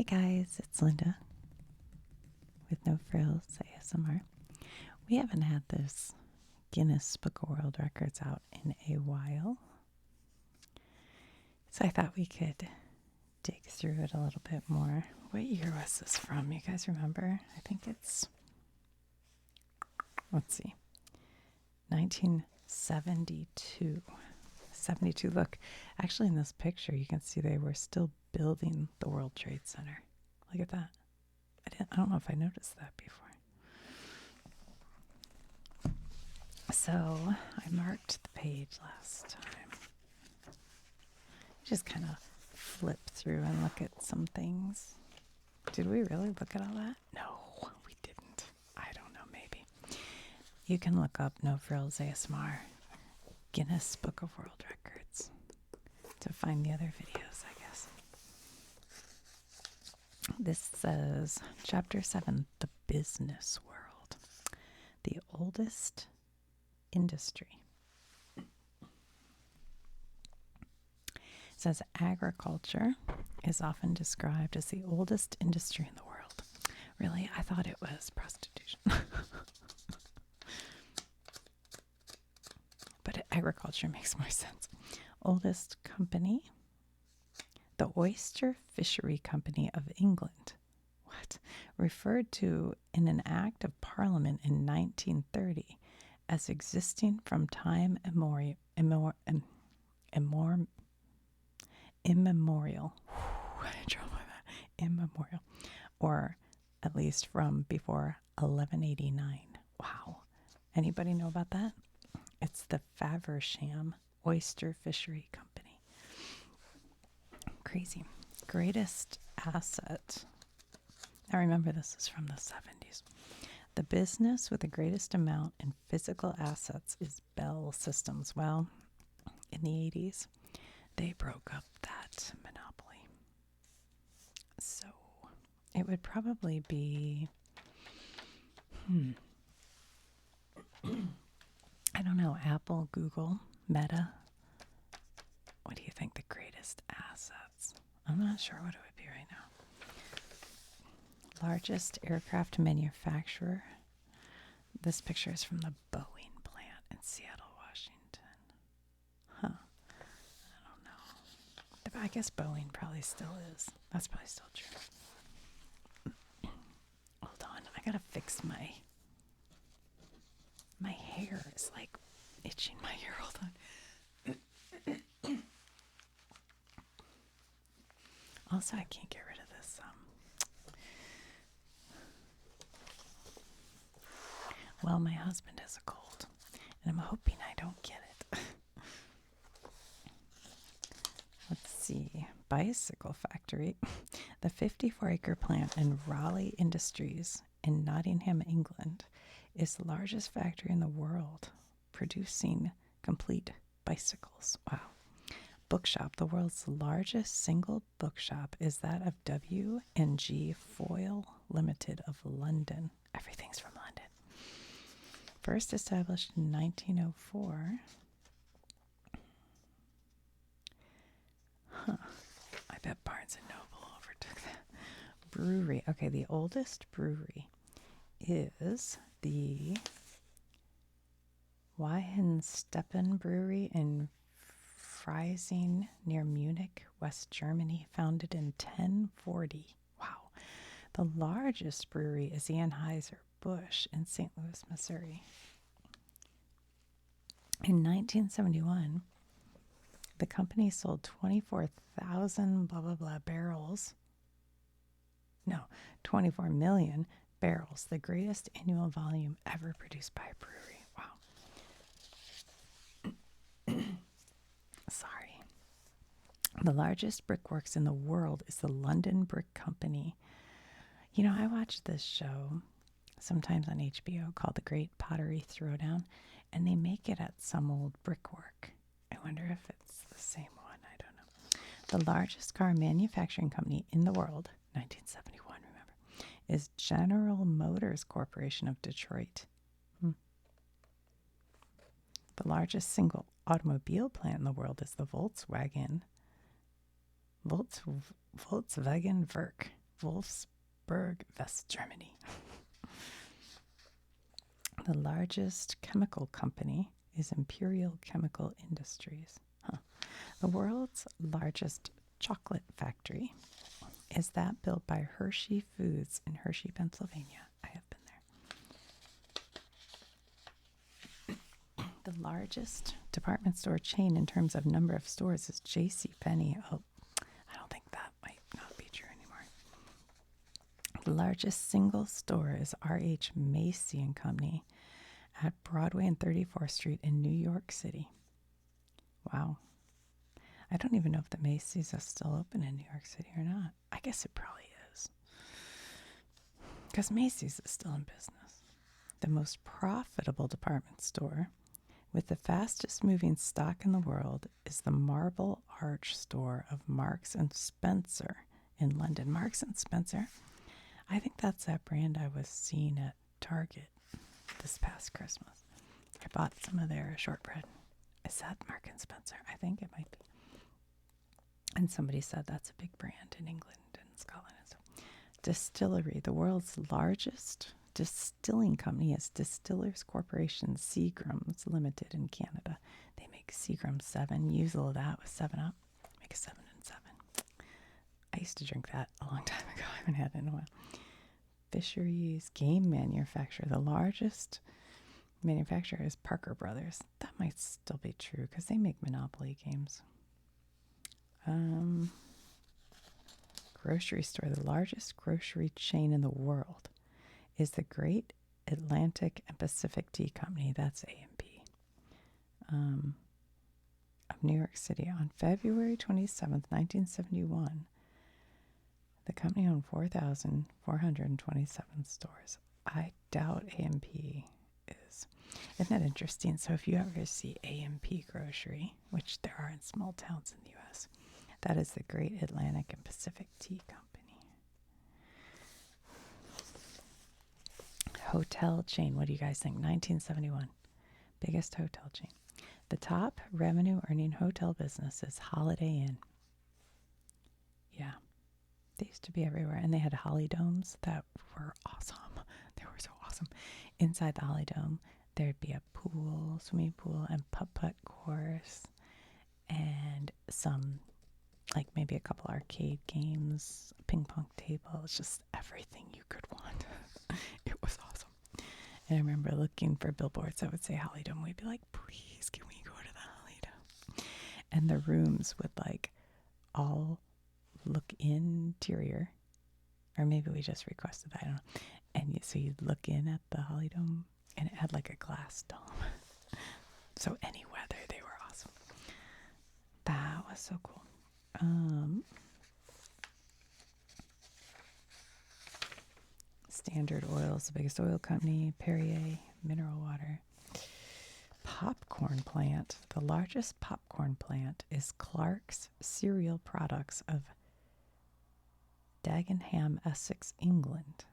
Hey guys, it's Linda with No Frills ASMR. We haven't had this Guinness Book of World Records out in a while, so I thought we could dig through it a little bit more. What year was this from? You guys remember? I think it's, let's see, 1972. 72. Look, actually in this picture you can see they were still building the World Trade Center. Look at that. I don't know if I noticed that before. So I marked the page last time. Just kind of flip through and look at some things. Did we really look at all that? No, we didn't. I don't know, maybe. You can look up No Frills ASMR Guinness Book of World Records to find the other videos, I guess. This says, Chapter 7, The Business World, the oldest industry. It says, agriculture is often described as the oldest industry in the world. Really? I thought it was prostitution. But agriculture makes more sense. Oldest company, the Oyster Fishery Company of England. What? Referred to in an Act of Parliament in 1930 as existing from time immemorial. Immemorial. Or at least from before 1189. Wow. Anybody know about that? It's the Faversham Oyster Fishery Company. Crazy. Greatest asset. I remember this is from the 70s. The business with the greatest amount in physical assets is Bell Systems. Well, in the 80s, they broke up that monopoly. So it would probably be, I don't know, Apple, Google, Meta. What do you think the greatest assets? I'm not sure what it would be right now. Largest aircraft manufacturer. This picture is from the Boeing plant in Seattle, Washington. Huh. I don't know. I guess Boeing probably still is. That's probably still true. Hold on. I gotta fix my hair is like itching my ear. Hold on. Also, I can't get rid of this. Well, my husband has a cold, and I'm hoping I don't get it. Let's see. Bicycle factory. The 54-acre plant in Raleigh Industries in Nottingham, England, is the largest factory in the world, producing complete bicycles. Wow. Bookshop. The world's largest single bookshop is that of W&G Foyle Limited of London. Everything's from London. First established in 1904. Huh. I bet Barnes & Noble overtook that. Brewery. Okay, the oldest brewery is the Weihenstephan Brewery in Freising near Munich, West Germany, founded in 1040. Wow. The largest brewery is the Anheuser-Busch in St. Louis, Missouri. In 1971, the company sold 24,000 blah, blah, blah barrels. No, 24 million barrels, the greatest annual volume ever produced by a brewery. Wow. Sorry. The largest brickworks in the world is the London Brick Company. You know, I watch this show sometimes on HBO called The Great Pottery Throwdown, and they make it at some old brickwork. I wonder if it's the same one. I don't know. The largest car manufacturing company in the world, 1971, remember, is General Motors Corporation of Detroit. The largest single automobile plant in the world is the Volkswagen Werk. Wolfsburg, West Germany. The largest chemical company is Imperial Chemical Industries. The world's largest chocolate factory is that built by Hershey Foods in Hershey, Pennsylvania. I have been there. The largest department store chain in terms of number of stores is JCPenney. Oh, I don't think that might not be true anymore. The largest single store is R.H. Macy and Company at Broadway and 34th Street in New York City. Wow. I don't even know if the Macy's is still open in New York City or not. I guess it probably is. Because Macy's is still in business. The most profitable department store with the fastest moving stock in the world is the Marble Arch store of Marks and Spencer in London. Marks and Spencer, I think that's that brand I was seeing at Target this past Christmas. I bought some of their shortbread. Is that Mark and Spencer? I think it might be. And somebody said that's a big brand in England and Scotland. And so, distillery, the world's largest distilling company is Distillers Corporation Seagram's Limited in Canada. They make Seagram 7. Use a little of that with 7-Up. Make a 7 and 7. I used to drink that a long time ago. I haven't had it in a while. Fisheries game manufacturer. The largest manufacturer is Parker Brothers. That might still be true because they make Monopoly games. Grocery store. The largest grocery chain in the world is the Great Atlantic and Pacific Tea Company. That's A&P. Of New York City. On February 27th, 1971, the company owned 4,427 stores. I doubt A&P is. Isn't that interesting? So if you ever see A&P Grocery, which there are in small towns in the U.S., that is the Great Atlantic and Pacific Tea Company. Hotel chain. What do you guys think? 1971. Biggest hotel chain. The top revenue earning hotel business is Holiday Inn. Yeah. They used to be everywhere. And they had Holly Domes that were awesome. They were so awesome. Inside the Holly Dome, there'd be a pool, swimming pool, and putt-putt course. And some, like maybe a couple arcade games, a ping pong table. It's just everything you could want. It was awesome. And I remember looking for billboards that would say Holly Dome. We'd be like, please, can we go to the Holly Dome? And the rooms would like all look interior. Or maybe we just requested that, I don't know. And so you'd look in at the Holly Dome and it had like a glass dome. So any weather, they were awesome. That was so cool. Standard Oil is the biggest oil company. Perrier, mineral water. Popcorn plant. The largest popcorn plant is Clark's Cereal Products of Dagenham, Essex, England.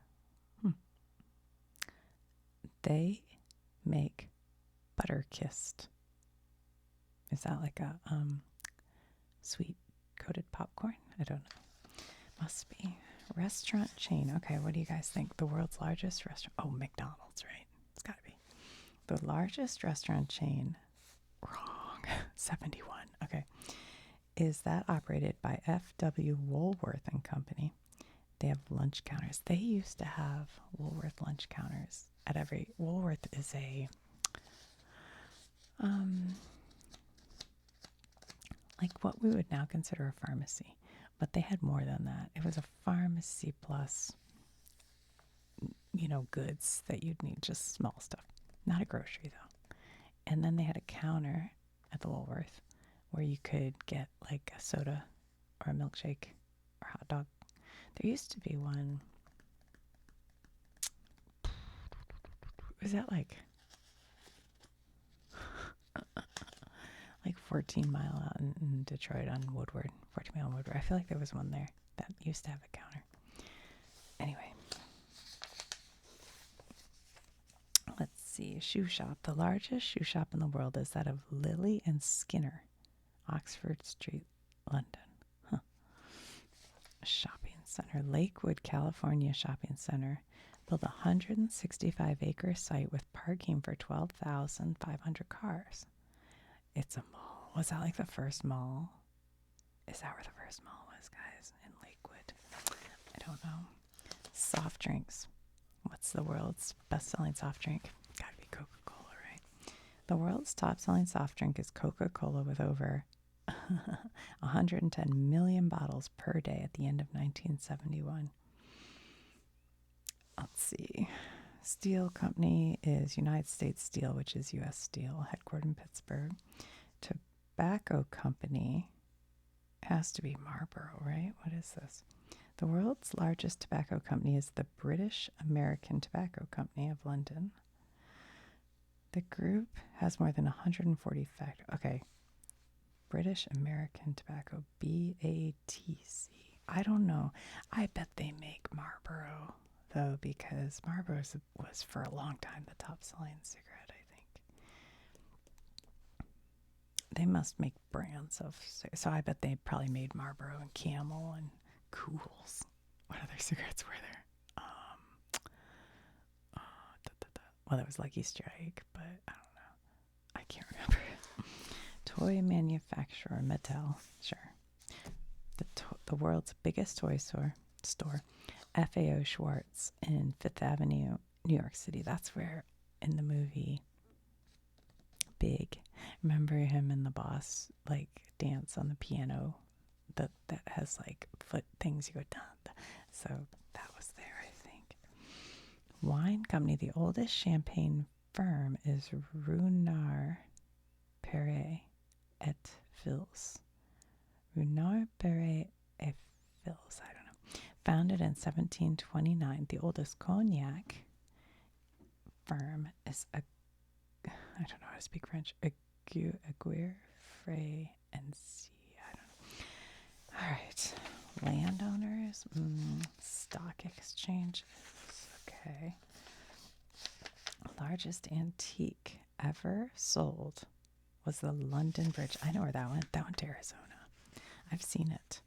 They make Butterkist. Is that like a sweet coated popcorn? I don't know. Must be. Restaurant chain. Okay, what do you guys think? The world's largest restaurant. Oh, McDonald's, right? It's got to be. The largest restaurant chain. Wrong. 71. Okay. Is that operated by F.W. Woolworth and Company? They have lunch counters. They used to have Woolworth lunch counters at every. Woolworth is a like what we would now consider a pharmacy, but they had more than that. It was a pharmacy plus, goods that you'd need, just small stuff, not a grocery though. And then they had a counter at the Woolworth where you could get like a soda or a milkshake or hot dog. There used to be one. Was that like 14 Mile out in Detroit on Woodward? 14 Mile Woodward. I feel like there was one there that used to have a counter. Anyway. Let's see. Shoe shop. The largest shoe shop in the world is that of Lily and Skinner, Oxford Street, London. Shopping center, Lakewood, California shopping center, built a 165-acre site with parking for 12,500 cars. It's a mall. Was that like the first mall? Is that where the first mall was, guys? In Lakewood? I don't know. Soft drinks. What's the world's best-selling soft drink? Gotta be Coca-Cola, right? The world's top-selling soft drink is Coca-Cola with over 110 million bottles per day at the end of 1971. Let's see. Steel company is United States Steel, which is U.S. Steel, headquartered in Pittsburgh. Tobacco company has to be Marlboro, right? What is this? The world's largest tobacco company is the British American Tobacco Company of London. The group has more than 140 factories. Okay. British American Tobacco, BATC. I don't know. I bet they make Marlboro, though, because Marlboro was for a long time the top-selling cigarette, I think. They must make brands of, so I bet they probably made Marlboro and Camel and Cools. What other cigarettes were there? Well, that was Lucky Strike, but I don't know. I can't remember. Toy manufacturer Mattel, sure. The world's biggest toy store, FAO Schwartz in Fifth Avenue, New York City. That's where in the movie Big, remember him and the boss like dance on the piano that has like foot things you go down. So that was there, I think. Wine company, the oldest champagne firm is Ruinart Perret et Fils. Ruinart Perret et Fils, I don't know. Founded in 1729, the oldest cognac firm is I don't know how to speak French. Aguirre, Frey, and C. I don't know. All right. Landowners. Stock exchanges. Okay. Largest antique ever sold was the London Bridge. I know where that went. That went to Arizona. I've seen it.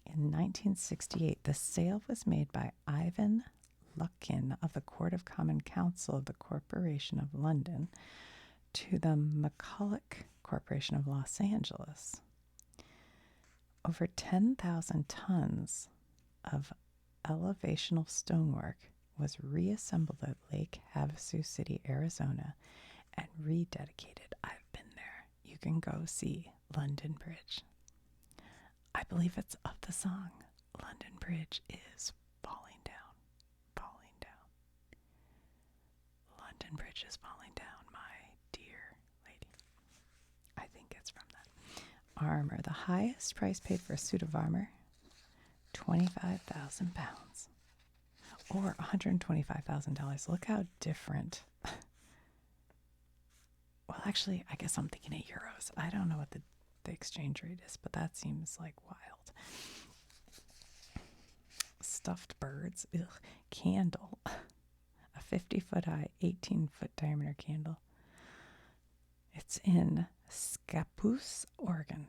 In 1968, the sale was made by Ivan Luckin of the Court of Common Council of the Corporation of London to the McCulloch Corporation of Los Angeles. Over 10,000 tons of elevational stonework was reassembled at Lake Havasu City, Arizona, and rededicated. I've been there. You can go see London Bridge. I believe it's of the song, London Bridge is falling down, falling down. London Bridge is falling down, my dear lady. I think it's from that. Armor. The highest price paid for a suit of armor, 25,000 pounds. Or $125,000. Look how different. Well, actually, I guess I'm thinking of euros. I don't know what the exchange rate is, but that seems like wild. Stuffed birds. Ugh. Candle. A 50-foot high, 18-foot diameter candle. It's in Scappoose, Oregon.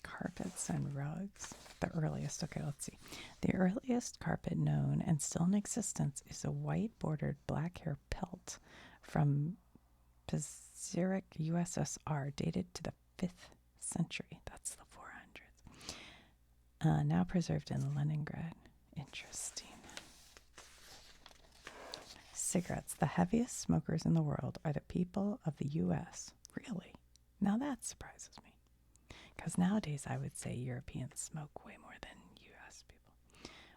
Carpets and rugs. The earliest, okay, let's see. The earliest carpet known and still in existence is a white bordered black hair pelt from Pacific, USSR, dated to the 5th century. That's the 400s. Now preserved in Leningrad. Interesting. Cigarettes. The heaviest smokers in the world are the people of the U.S. Really? Now that surprises me. Because nowadays I would say Europeans smoke way more than U.S. people.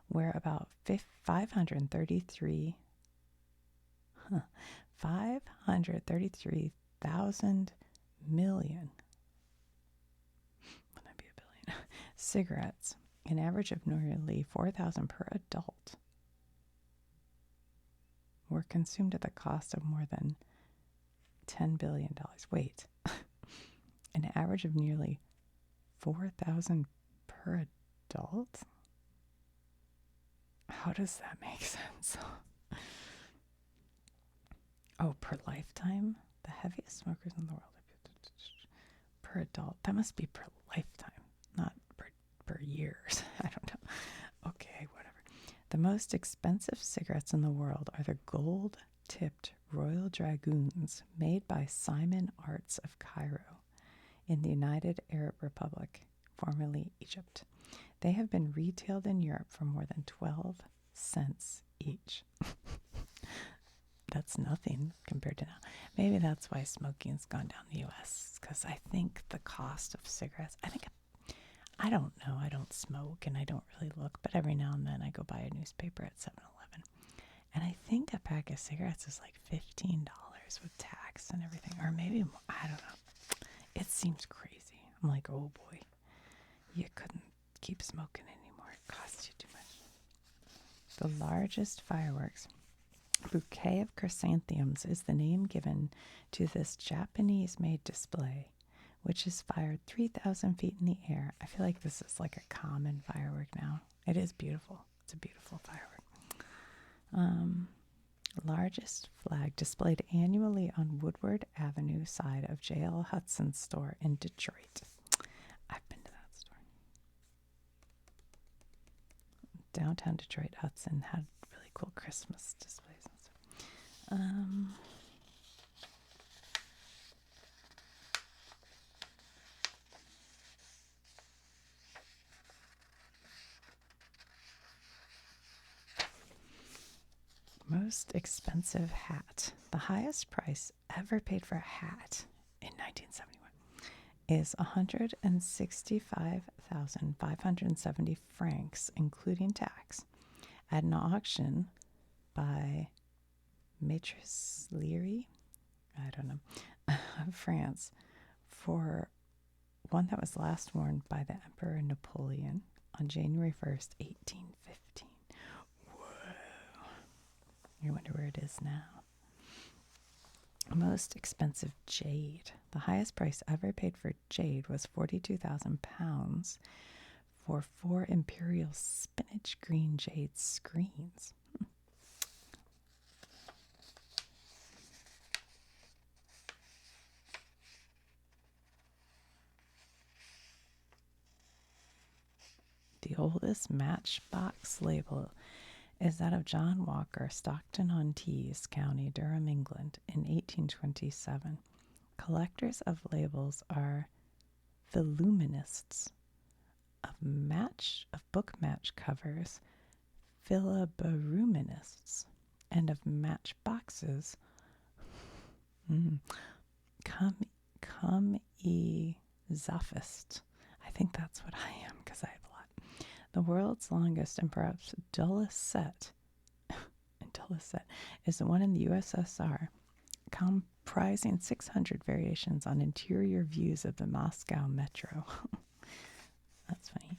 We're about 533,000 million. Wouldn't that be a billion? Cigarettes, an average of nearly 4,000 per adult, were consumed at the cost of more than $10 billion. Wait, an average of nearly 4,000 per adult? How does that make sense? Oh, per lifetime? The heaviest smokers in the world per adult. That must be per lifetime, not per years. I don't know. Okay, whatever. The most expensive cigarettes in the world are the gold-tipped Royal Dragoons made by Simon Arts of Cairo in the United Arab Republic, formerly Egypt. They have been retailed in Europe for more than 12 cents each. That's nothing compared to now. Maybe that's why smoking's gone down in the U.S., because I think the cost of cigarettes, I don't know. I don't smoke and I don't really look, but every now and then I go buy a newspaper at 7-Eleven. And I think a pack of cigarettes is like $15 with tax and everything, or maybe more. I don't know. It seems crazy. I'm like, oh boy, you couldn't keep smoking anymore. It costs you too much. The largest fireworks bouquet of chrysanthemums is the name given to this Japanese-made display, which is fired 3,000 feet in the air. I feel like this is like a common firework now. It is beautiful. It's a beautiful firework. Largest flag displayed annually on Woodward Avenue side of J.L. Hudson's store in Detroit. I've been to that store. Downtown Detroit, Hudson had really cool Christmas displays and stuff. Most expensive hat. The highest price ever paid for a hat in 1971 is 165,570 francs, including tax, at an auction by Maître Leary, I don't know, of France, for one that was last worn by the Emperor Napoleon on January 1st, 1815. I wonder where it is now. Most expensive jade. The highest price ever paid for jade was £42,000 for 4 imperial spinach green jade screens. The oldest matchbox label is that of John Walker, Stockton-on-Tees, County Durham, England, in 1827. Collectors of labels are voluminists of book match covers, philobaruminists, and of matchboxes. Come-e-zophist. I think that's what I am, because I have a lot. The world's longest and perhaps dullest set is the one in the USSR, comprising 600 variations on interior views of the Moscow metro. That's funny.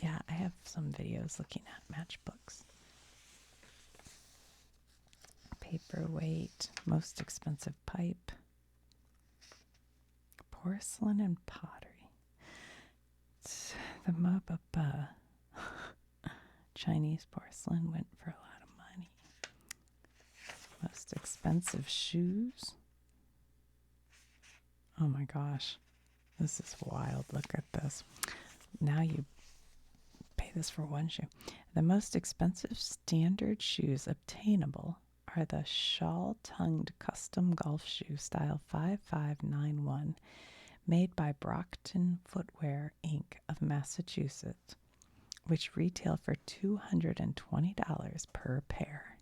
Yeah, I have some videos looking at matchbooks. Paperweight, most expensive pipe, porcelain and pottery. The Mababa Chinese porcelain went for a lot of money. Most expensive shoes. Oh my gosh, this is wild. Look at this. Now you pay this for one shoe. The most expensive standard shoes obtainable are the shawl-tongued custom golf shoe style 5591 made by Brockton Footwear, Inc. of Massachusetts, which retail for $220 per pair.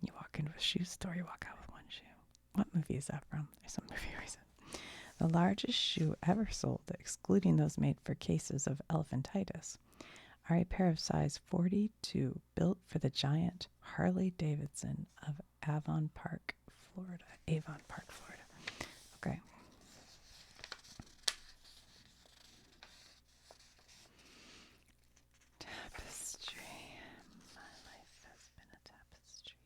You walk into a shoe store, you walk out with one shoe. What movie is that from? There's some movie reason. The largest shoe ever sold, excluding those made for cases of elephantitis, are a pair of size 42 built for the giant Harley Davidson of Avon Park, Florida. Okay. Tapestry. My life has been a tapestry.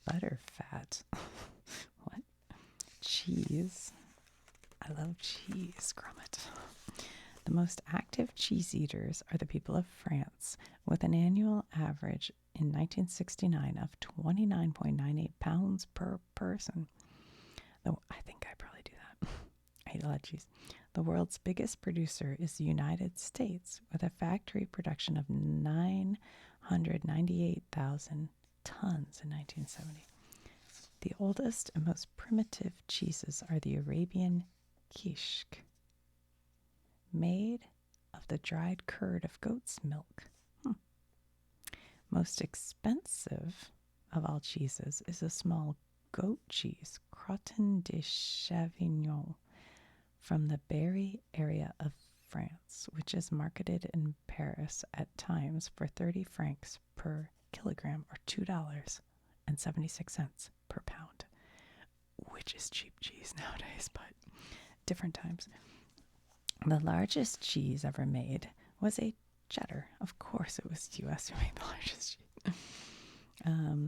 Butterfat. What? Cheese. I love cheese. Grommet. The most active cheese eaters are the people of France, with an annual average in 1969 of 29.98 pounds per person. Though I think I probably do that. I eat a lot of cheese. The world's biggest producer is the United States, with a factory production of 998,000 tons in 1970. The oldest and most primitive cheeses are the Arabian kishk, made of the dried curd of goat's milk. Most expensive of all cheeses is a small goat cheese, Crottin de Chavignon, from the Berry area of France, which is marketed in Paris at times for 30 francs per kilogram, or $2.76 per pound, which is cheap cheese nowadays, but different times. The largest cheese ever made was a cheddar. Of course, it was U.S. who made the largest cheese.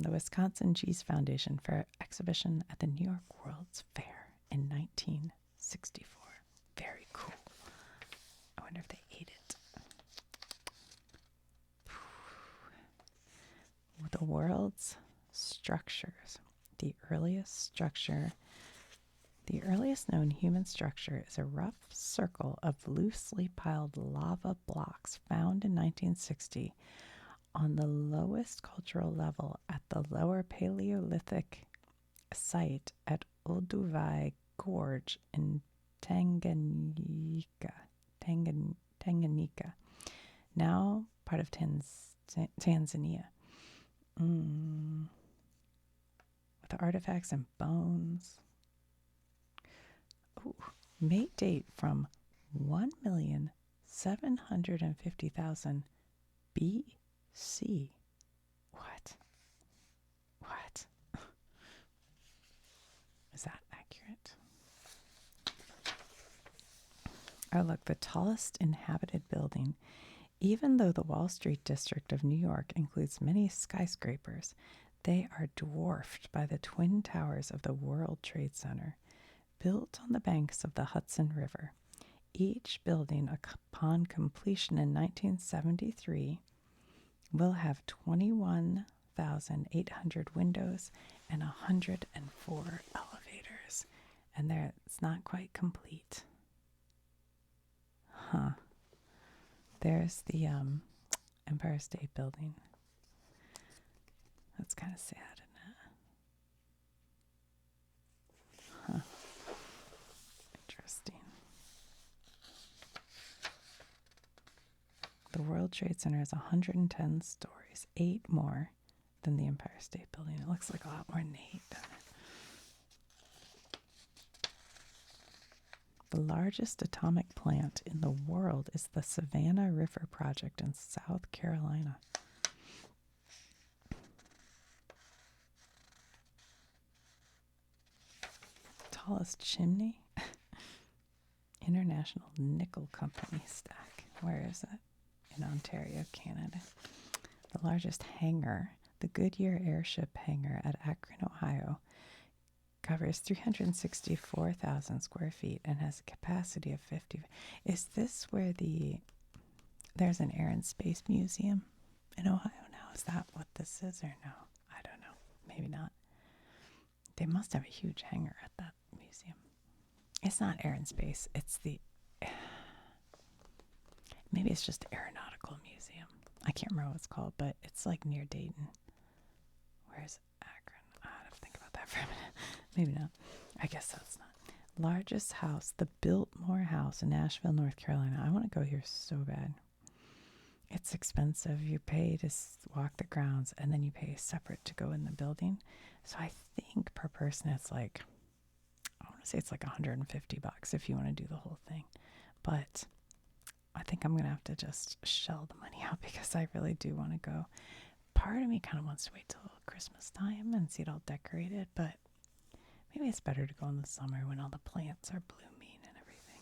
The Wisconsin Cheese Foundation for exhibition at the New York World's Fair in 1964. Very cool. I wonder if they ate it. The world's structures. The earliest known human structure is a rough circle of loosely piled lava blocks found in 1960 on the lowest cultural level at the Lower Paleolithic site at Olduvai Gorge in Tanganyika, now part of Tanzania, with artifacts and bones. May date from 1,750,000 BC. What? Is that accurate? Oh, look, the tallest inhabited building. Even though the Wall Street district of New York includes many skyscrapers, they are dwarfed by the twin towers of the World Trade Center, built on the banks of the Hudson River. Each building, upon completion in 1973, will have 21,800 windows and 104 elevators. And it's not quite complete. There's the Empire State Building. That's kind of sad, isn't it? Interesting. The World Trade Center has 110 stories, 8 more than the Empire State Building. It looks like a lot more than 8, doesn't it? The largest atomic plant in the world is the Savannah River Project in South Carolina. Tallest chimney? International Nickel Company stack. Where is it? In Ontario, Canada. The largest hangar, the Goodyear Airship Hangar at Akron, Ohio, covers 364,000 square feet and has a capacity of 50. Is this where there's an Air and Space Museum in Ohio now? Is that what this is or no? I don't know. Maybe not. They must have a huge hangar at that museum. It's not Air and Space. Maybe it's just Aeronautical Museum. I can't remember what it's called, but it's like near Dayton. Where's Akron? I have to think about that for a minute. Maybe not. I guess that's not. Largest house, the Biltmore House in Nashville, North Carolina. I want to go here so bad. It's expensive. You pay to walk the grounds, and then you pay separate to go in the building. So I think per person it's like, I want to say it's like $150 if you want to do the whole thing. But I think I'm going to have to just shell the money out because I really do want to go. Part of me kind of wants to wait till Christmas time and see it all decorated, but maybe it's better to go in the summer when all the plants are blooming and everything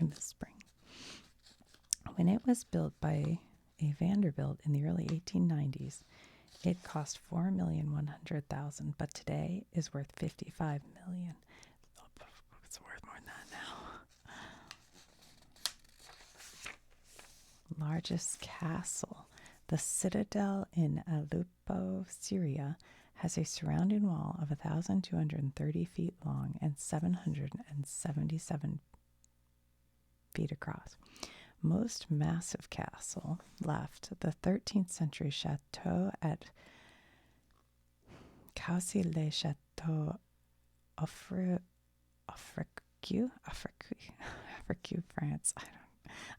in the spring. When it was built by a Vanderbilt in the early 1890s, it cost $4,100,000, but today is worth $55 million. It's worth more than that now. Largest castle. The citadel in Aleppo, Syria, has a surrounding wall of 1,230 feet long and 777 feet across. Most massive castle left, the 13th century chateau at Coucy-le-Château Offrique, France.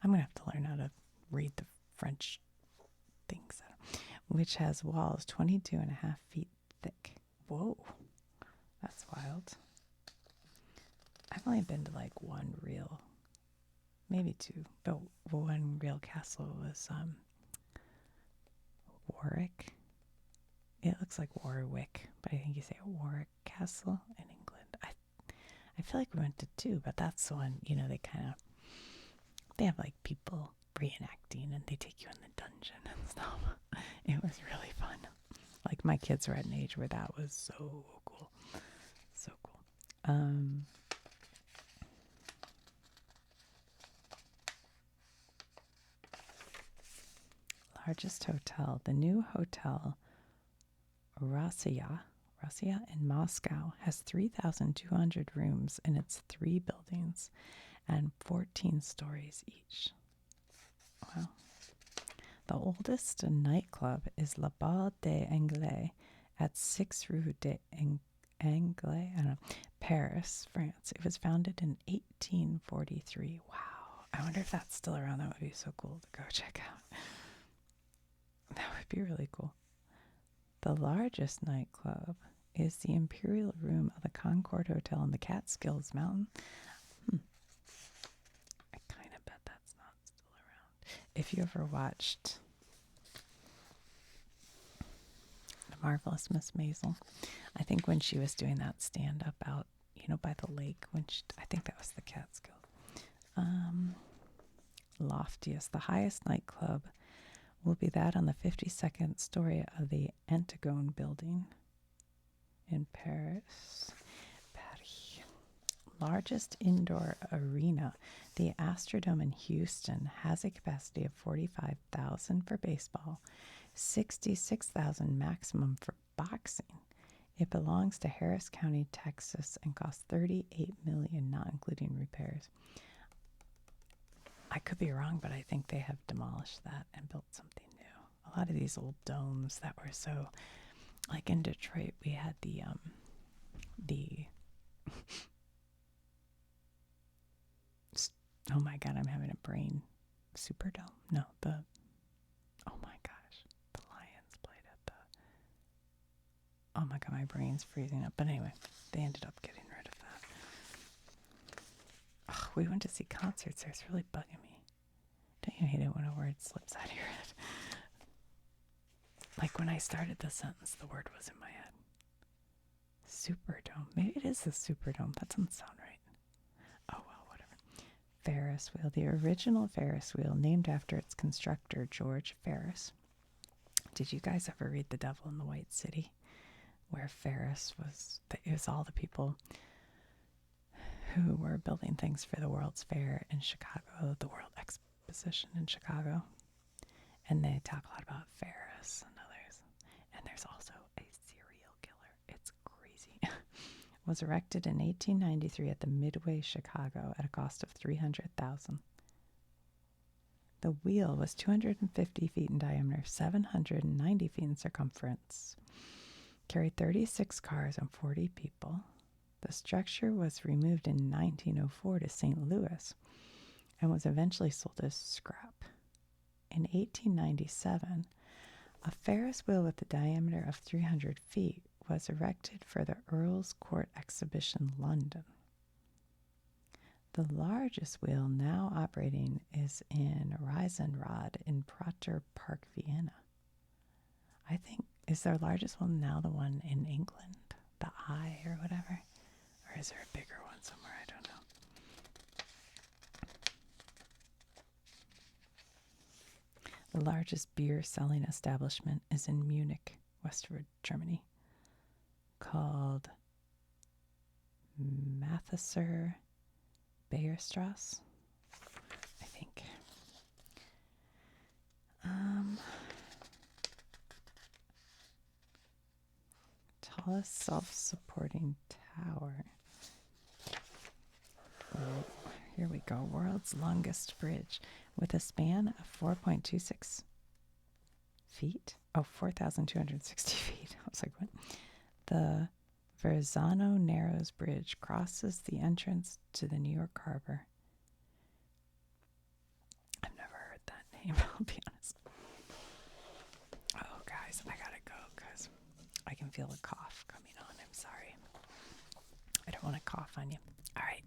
I'm going to have to learn how to read the French things, which has walls 22.5 feet thick. Whoa, that's wild. I've only been to like one real, maybe two, but one real castle was Warwick. It looks like Warwick, but I think you say Warwick Castle in England. I feel like we went to two, but that's the one, they have like people reenacting and they take you in the dungeon and stuff. It was really fun. Like my kids were at an age where that was so cool. So cool. Largest hotel. The new hotel Rossiya in Moscow has 3,200 rooms in its 3 buildings and 14 stories each. Wow. The oldest nightclub is La Bal des Anglais at 6 Rue des Anglais, Paris, France. It was founded in 1843. Wow. I wonder if that's still around. That would be so cool to go check out. That would be really cool. The largest nightclub is the Imperial Room of the Concord Hotel in the Catskills Mountain. I kind of bet that's not still around. If you ever watched The Marvelous Miss Maisel, I think when she was doing that stand-up out, by the lake, I think that was the Catskills. Loftiest, the highest nightclub will be that on the 52nd story of the Antigone building in Paris. Largest indoor arena, the Astrodome in Houston, has a capacity of 45,000 for baseball, 66,000 maximum for boxing. It belongs to Harris County, Texas, and costs $38 million, not including repairs. I could be wrong, but I think they have demolished that and built something new. A lot of these old domes that were so, like in Detroit, we had the oh my God, I'm having a brain Superdome. No, oh my gosh, the Lions played at oh my God, my brain's freezing up. But anyway, they ended up getting rid of that. Oh, we went to see concerts there. It's really bugging me. Don't you hate it when a word slips out of your head? Like when I started the sentence, the word was in my head. Superdome. Maybe it is the Superdome. That doesn't sound right. Oh well, whatever. Ferris wheel. The original Ferris wheel, named after its constructor, George Ferris. Did you guys ever read The Devil in the White City? Where Ferris was, it was all the people who were building things for the World's Fair in Chicago, the World Exposition in Chicago. And they talk a lot about Ferris and others. And there's also a serial killer. It's crazy. Was erected in 1893 at the Midway, Chicago, at a cost of $300,000. The wheel was 250 feet in diameter, 790 feet in circumference. Carried 36 cars and 40 people. The structure was removed in 1904 to St. Louis and was eventually sold as scrap. In 1897, a Ferris wheel with a diameter of 300 feet was erected for the Earl's Court Exhibition, London. The largest wheel now operating is in Riesenrad in Prater Park, Vienna. I think, is their largest one now the one in England? The Eye or whatever? Or is there a bigger one somewhere? I don't know. The largest beer selling establishment is in Munich, westward Germany, called Mathisser Bayerstrasse, I think. Tallest self-supporting tower. Oh, here we go. World's longest bridge with a span of 4.26 feet. Oh, 4,260 feet. I was like, what? The Verrazano Narrows Bridge crosses the entrance to the New York Harbor. I've never heard that name, I'll be honest. Oh, guys, I gotta go because I can feel a cough coming on. I'm sorry. I don't want to cough on you. All right.